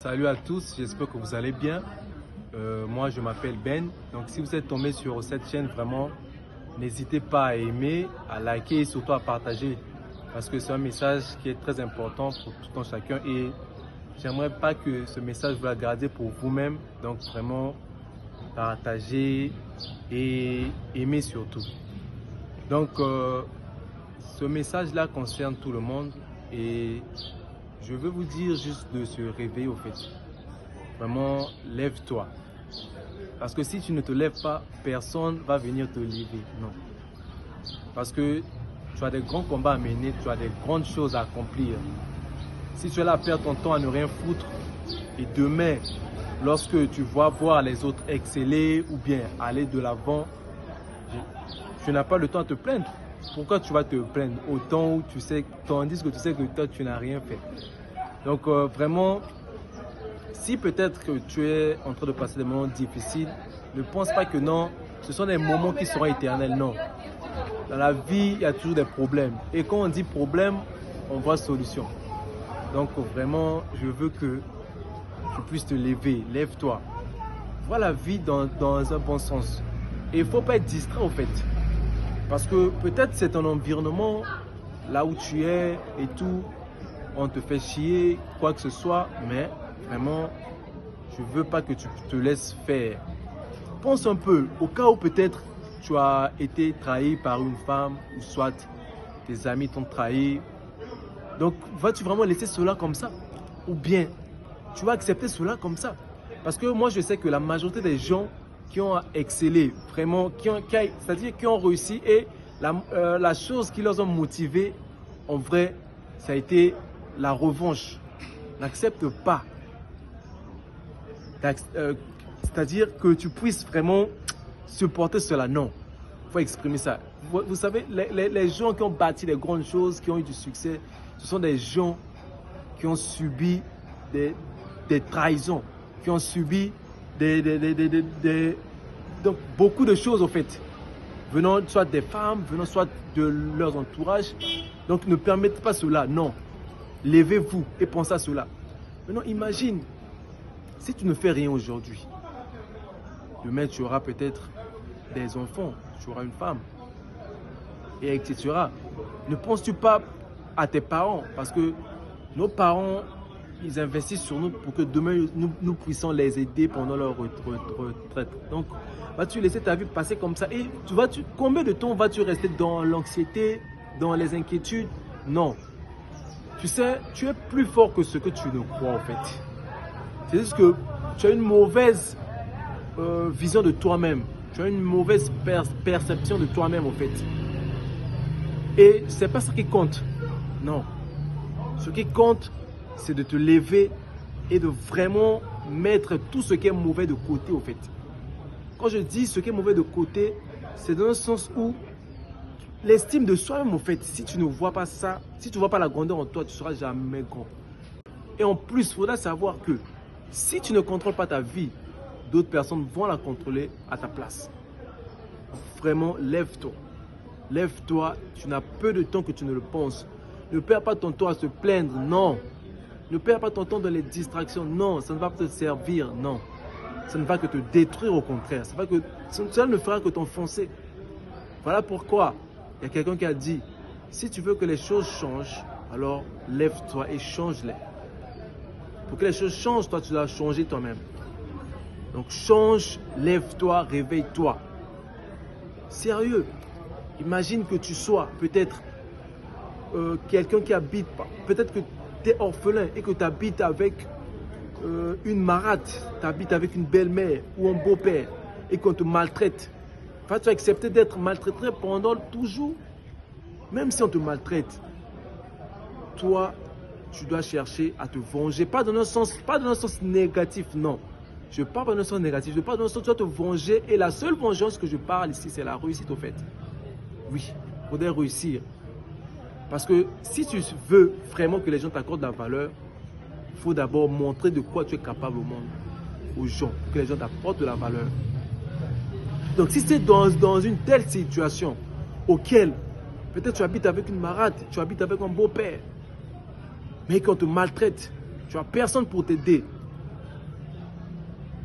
Salut à tous, j'espère que vous allez bien. Moi, je m'appelle Ben. Donc, si vous êtes tombé sur cette chaîne, vraiment, n'hésitez pas à aimer, à liker et surtout à partager. Parce que c'est un message qui est très important pour tout un chacun. Et j'aimerais pas que ce message vous la gardez pour vous-même. Donc, vraiment, partagez et aimez surtout. Donc, ce message-là concerne tout le monde. Et je veux vous dire juste de se réveiller au fait. Vraiment, lève-toi. Parce que si tu ne te lèves pas, personne ne va venir te lever. Non. Parce que tu as des grands combats à mener, tu as des grandes choses à accomplir. Si tu es là à perdre ton temps à ne rien foutre, et demain, lorsque tu vois voir les autres exceller ou bien aller de l'avant, tu n'as pas le temps à te plaindre. Pourquoi tu vas te plaindre autant où tu sais, tandis que tu sais que toi, tu n'as rien fait. Donc vraiment, si peut-être que tu es en train de passer des moments difficiles, ne pense pas que non, ce sont des moments qui seront éternels. Non. Dans la vie, il y a toujours des problèmes. Et quand on dit problème, on voit solution. Donc vraiment, je veux que tu puisses te lever. Lève-toi. Vois la vie dans un bon sens. Et il ne faut pas être distrait au fait. Parce que peut-être c'est ton environnement, là où tu es et tout, on te fait chier, quoi que ce soit, mais vraiment, je ne veux pas que tu te laisses faire. Pense un peu, au cas où peut-être tu as été trahi par une femme, ou soit tes amis t'ont trahi. Donc, vas-tu vraiment laisser cela comme ça? Ou bien, tu vas accepter cela comme ça? Parce que moi, je sais que la majorité des gens qui ont excellé, vraiment, c'est-à-dire qui ont réussi, et la chose qui les a motivés, en vrai, ça a été la revanche. N'accepte pas. C'est-à-dire que tu puisses vraiment supporter cela. Non, il faut exprimer ça. Vous savez, les gens qui ont bâti les grandes choses, qui ont eu du succès, ce sont des gens qui ont subi des trahisons, qui ont subi donc beaucoup de choses en fait, venant soit des femmes, venant soit de leur entourage. Donc ne permettez pas cela, non. Levez-vous et pensez à cela. Maintenant, imagine, si tu ne fais rien aujourd'hui, demain tu auras peut-être des enfants, tu auras une femme, et etc. Ne penses-tu pas à tes parents? Parce que nos parents, ils investissent sur nous pour que demain nous puissions les aider pendant leur retraite. Donc, vas-tu laisser ta vie passer comme ça? Et combien de temps vas-tu rester dans l'anxiété, dans les inquiétudes? Non. Tu sais, tu es plus fort que ce que tu ne crois en fait. C'est juste que tu as une mauvaise vision de toi-même. Tu as une mauvaise perception de toi-même en fait. Et ce n'est pas ça qui compte. Non. Ce qui compte, c'est de te lever et de vraiment mettre tout ce qui est mauvais de côté en fait. Quand je dis ce qui est mauvais de côté, c'est dans le sens où l'estime de soi-même en fait, si tu ne vois pas ça, si tu ne vois pas la grandeur en toi, tu ne seras jamais grand. Et en plus, il faudra savoir que si tu ne contrôles pas ta vie, d'autres personnes vont la contrôler à ta place. Vraiment, lève-toi. Lève-toi, tu n'as peu de temps que tu ne le penses. Ne perds pas ton temps à se plaindre, non. Ne perds pas ton temps dans les distractions, non. Ça ne va pas te servir, non. Ça ne va que te détruire au contraire. Ça ne fera que t'enfoncer. Voilà pourquoi il y a quelqu'un qui a dit, si tu veux que les choses changent, alors lève-toi et change-les. Pour que les choses changent, toi, tu dois changer toi-même. Donc change, lève-toi, réveille-toi. Sérieux. Imagine que tu sois peut-être quelqu'un qui habite pas. Peut-être que tu es orphelin et que tu habites avec une marâtre, tu habites avec une belle-mère ou un beau-père et qu'on te maltraite. Enfin, tu vas accepter d'être maltraité pendant toujours. Même si on te maltraite, toi, tu dois chercher à te venger. Pas dans un sens négatif, non. Je parle pas dans un sens négatif, je parle dans un sens où tu dois te venger. Et la seule vengeance que je parle ici, c'est la réussite au fait. Oui, il faudrait réussir. Parce que si tu veux vraiment que les gens t'accordent la valeur, il faut d'abord montrer de quoi tu es capable au monde, aux gens, pour que les gens t'apportent de la valeur. Donc si c'est dans une telle situation auquel peut-être tu habites avec une marâtre, tu habites avec un beau-père, mais qu'on te maltraite, tu n'as personne pour t'aider,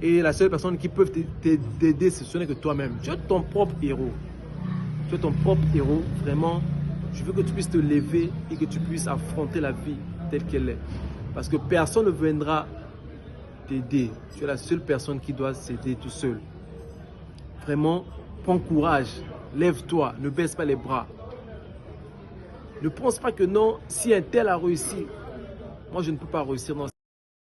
Et la seule personne qui peut t'aider, ce n'est que toi-même. Tu es ton propre héros. Tu es ton propre héros. Vraiment, je veux que tu puisses te lever et que tu puisses affronter la vie telle qu'elle est. Parce que personne ne viendra t'aider. Tu es la seule personne qui doit s'aider tout seul. Vraiment, prends courage. Lève-toi. Ne baisse pas les bras. Ne pense pas que non, si un tel a réussi, moi je ne peux pas réussir. Non,